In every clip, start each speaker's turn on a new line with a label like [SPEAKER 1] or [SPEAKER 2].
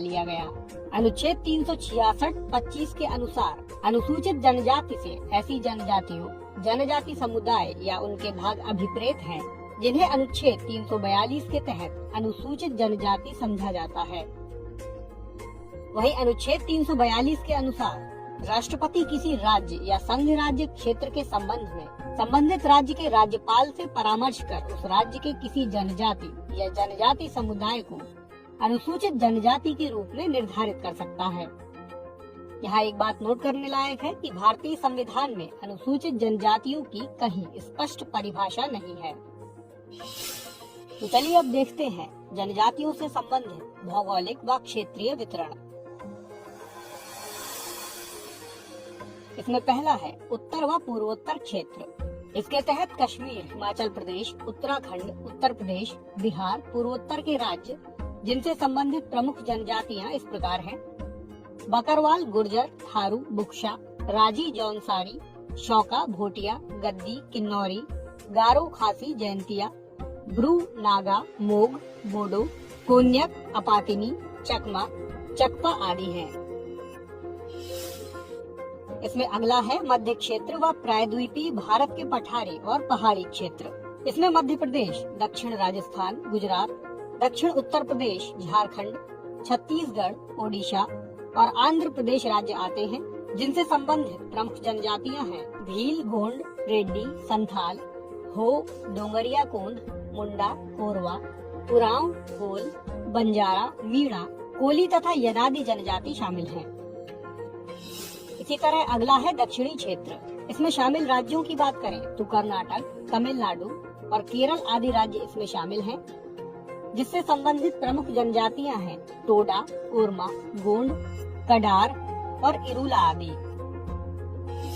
[SPEAKER 1] लिया गया। अनुच्छेद 366(25) के अनुसार अनुसूचित जनजाति से ऐसी जनजातियों, जनजाति समुदाय या उनके भाग अभिप्रेत हैं जिन्हें अनुच्छेद 342 के तहत अनुसूचित जनजाति समझा जाता है। वहीं अनुच्छेद 342 के अनुसार राष्ट्रपति किसी राज्य या संघ राज्य क्षेत्र के संबंध में संबंधित राज्य के राज्यपाल से परामर्श कर उस राज्य के किसी जनजाति या जनजाति समुदाय को अनुसूचित जनजाति के रूप में निर्धारित कर सकता है। यहाँ एक बात नोट करने लायक है कि भारतीय संविधान में अनुसूचित जनजातियों की कहीं स्पष्ट परिभाषा नहीं है। तो चलिए अब देखते हैं जनजातियों से संबंधित भौगोलिक व क्षेत्रीय वितरण। इसमें पहला है उत्तर व पूर्वोत्तर क्षेत्र। इसके तहत कश्मीर, हिमाचल प्रदेश, उत्तराखंड, उत्तर प्रदेश, बिहार, पूर्वोत्तर के राज्य जिनसे संबंधित प्रमुख जनजातियां इस प्रकार हैं: बकरवाल, गुर्जर, थारू, बुक्शा, राजी, जौनसारी, शौका, भोटिया, गद्दी, किन्नौरी, गारो, खासी, जयंतिया, ब्रू, नागा, मोग, बोडो, कोन्यक, अपातिनी, चकमा, चकपा आदि हैं। इसमें अगला है मध्य क्षेत्र व प्रायद्वीपीय भारत के पठारी और पहाड़ी क्षेत्र। इसमें मध्य प्रदेश, दक्षिण राजस्थान, गुजरात, दक्षिण उत्तर प्रदेश, झारखंड, छत्तीसगढ़, ओडिशा और आंध्र प्रदेश राज्य आते हैं जिनसे संबंधित प्रमुख जनजातियां हैं भील, गोंड, रेड्डी, संथाल, हो, डोंगरिया कोंद, मुंडा, कोरवा, उरांव, कोल, बंजारा, मीणा, कोली तथा यनादी जनजाति शामिल हैं। इसी तरह अगला है दक्षिणी क्षेत्र। इसमें शामिल राज्यों की बात करें तो कर्नाटक, तमिलनाडु और केरल आदि राज्य इसमें शामिल हैं, जिससे संबंधित प्रमुख जनजातियां हैं टोडा, कोरमा, गोंड, कडार और इरूला आदि।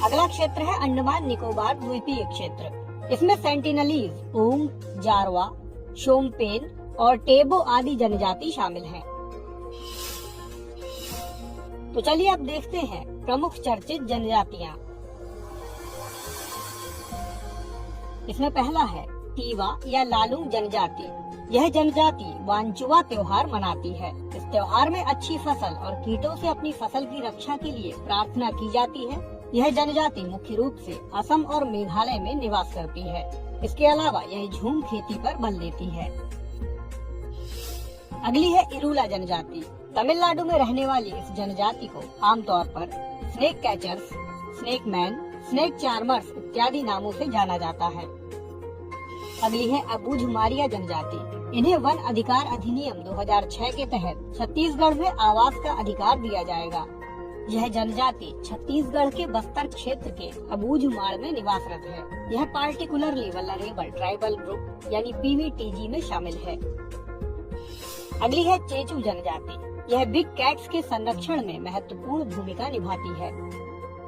[SPEAKER 1] अगला क्षेत्र है अंडमान निकोबार द्वीपीय क्षेत्र। इसमें सेंटिनलीज, ओंग, जारवा, शोम्पेन और टेबो आदि जनजाति शामिल हैं। तो चलिए अब देखते हैं प्रमुख चर्चित जनजातियां। इसमें पहला है तीवा या लालूंग जनजाति। यह जनजाति वांचुआ त्योहार मनाती है। इस त्योहार में अच्छी फसल और कीटों से अपनी फसल की रक्षा के लिए प्रार्थना की जाती है। यह जनजाति मुख्य रूप से असम और मेघालय में निवास करती है। इसके अलावा यह झूम खेती पर बल देती है। अगली है इरूला जनजाति। तमिलनाडु में रहने वाली इस जनजाति को आमतौर पर snake catchers, snake man, snake charmers इत्यादि नामों से जाना जाता है। अगली है अबूझमारिया जनजाति। इन्हें वन अधिकार अधिनियम 2006 के तहत छत्तीसगढ़ में आवास का अधिकार दिया जाएगा। यह जनजाति छत्तीसगढ़ के बस्तर क्षेत्र के अबूझमाड़ में निवासरत है। यह पार्टिकुलरली वल्नरेबल ट्राइबल ग्रुप यानी PVTG में शामिल है। अगली है चेचू जनजाति। यह बिग कैट्स के संरक्षण में महत्वपूर्ण भूमिका निभाती है।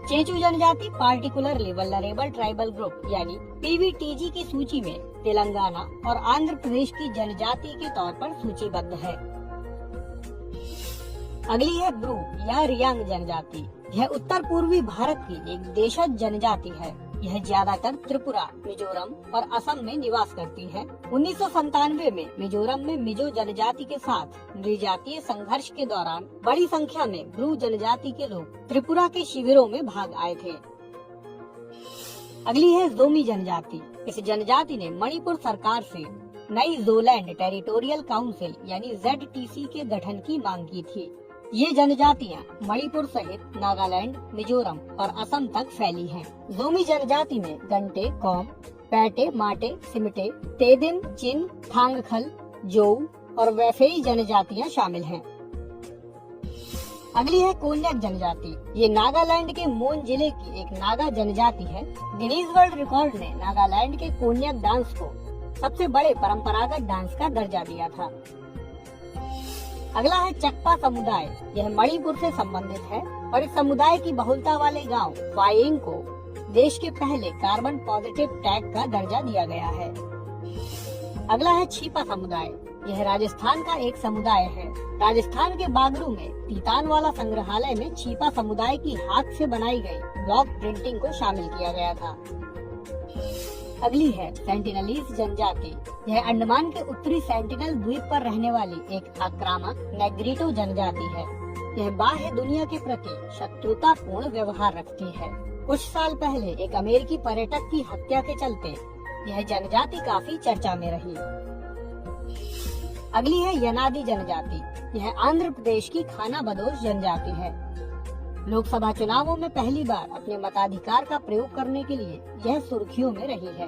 [SPEAKER 1] चेचू जनजाति पार्टिकुलरली वल्नरेबल ट्राइबल ग्रुप यानी PVTG की सूची में तेलंगाना और आंध्र प्रदेश की जनजाति के तौर पर सूचीबद्ध है। अगली है ब्रू या रियांग जनजाति। यह उत्तर पूर्वी भारत की एक देशज जनजाति है। यह ज्यादातर त्रिपुरा, मिजोरम और असम में निवास करती है। 1997 में मिजोरम में मिजो जनजाति के साथ नृजातीय संघर्ष के दौरान बड़ी संख्या में ब्रू जनजाति के लोग त्रिपुरा के शिविरों में भाग आए थे। अगली है जोमी जनजाति। इस जनजाति ने मणिपुर सरकार से नई जोलैंड टेरिटोरियल काउंसिल यानी ZTC के गठन की मांग की थी। ये जनजातियां मणिपुर सहित नागालैंड, मिजोरम और असम तक फैली हैं। जोमी जनजाति में गंटे, कौम, पैटे, माटे, सिमटे, तेदिन, चिन, थांगखल, जोऊ और वैफेई जनजातियां शामिल हैं। अगली है कोन्याक जनजाति। ये नागालैंड के मोन जिले की एक नागा जनजाति है। गिनीज वर्ल्ड रिकॉर्ड ने नागालैंड के कोन्याक डांस को सबसे बड़े परंपरागत डांस का दर्जा दिया था। अगला है चकपा समुदाय। यह मणिपुर से संबंधित है और इस समुदाय की बहुलता वाले गांव फायेंग को देश के पहले कार्बन पॉजिटिव टैग का दर्जा दिया गया है। अगला है छीपा समुदाय। यह राजस्थान का एक समुदाय है। राजस्थान के बागरू में तीतानवाला संग्रहालय में छीपा समुदाय की हाथ से बनाई गई ब्लॉक प्रिंटिंग को शामिल किया गया था। अगली है सेंटिनलीज जनजाति। यह अंडमान के उत्तरी सेंटिनल द्वीप पर रहने वाली एक आक्रामक नेग्रिटो जनजाति है। यह बाह्य दुनिया के प्रति शत्रुतापूर्ण व्यवहार रखती है। कुछ साल पहले एक अमेरिकी पर्यटक की हत्या के चलते यह जनजाति काफी चर्चा में रही। अगली है यनादी जनजाति। यह आंध्र प्रदेश की खाना बदोश जनजाति है। लोकसभा चुनावों में पहली बार अपने मताधिकार का प्रयोग करने के लिए यह सुर्खियों में रही है।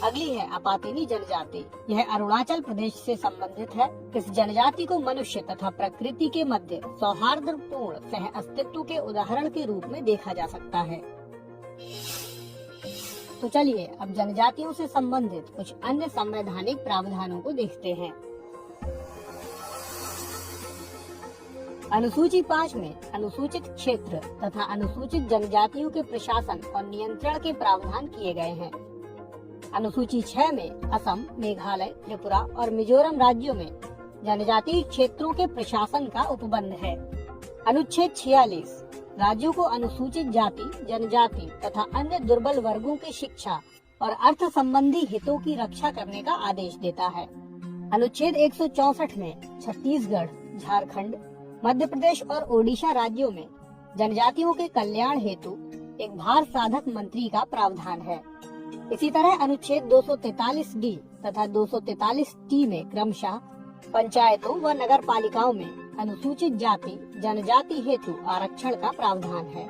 [SPEAKER 1] अगली है अपातिनी जनजाति। यह अरुणाचल प्रदेश से संबंधित है। इस जनजाति को मनुष्य तथा प्रकृति के मध्य सौहार्दपूर्ण सह अस्तित्व के उदाहरण के रूप में देखा जा सकता है। तो चलिए अब जनजातियों से संबंधित कुछ अन्य संवैधानिक प्रावधानों को देखते हैं। अनुसूची 5 में अनुसूचित क्षेत्र तथा अनुसूचित जनजातियों के प्रशासन और नियंत्रण के प्रावधान किए गए हैं। अनुसूची 6 में असम, मेघालय, त्रिपुरा और मिजोरम राज्यों में जनजातीय क्षेत्रों के प्रशासन का उपबंध है। अनुच्छेद 46 राज्यों को अनुसूचित जाति, जनजाति तथा अन्य दुर्बल वर्गों की शिक्षा और अर्थ संबंधी हितों की रक्षा करने का आदेश देता है। अनुच्छेद 164 में छत्तीसगढ़, झारखंड, मध्य प्रदेश और ओडिशा राज्यों में जनजातियों के कल्याण हेतु एक भार साधक मंत्री का प्रावधान है। इसी तरह अनुच्छेद 243 डी तथा 243 टी में क्रमशः पंचायतों व नगर पालिकाओं में अनुसूचित जाति, जनजाति हेतु आरक्षण का प्रावधान है।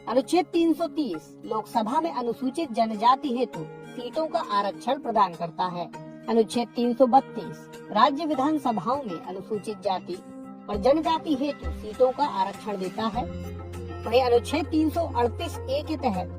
[SPEAKER 1] अनुच्छेद 330 लोकसभा में अनुसूचित जनजाति हेतु सीटों का आरक्षण प्रदान करता है। अनुच्छेद 332 राज्य विधानसभाओं में अनुसूचित जाति और जनजाति हेतु सीटों का आरक्षण देता है। वहीं अनुच्छेद 338 ए के तहत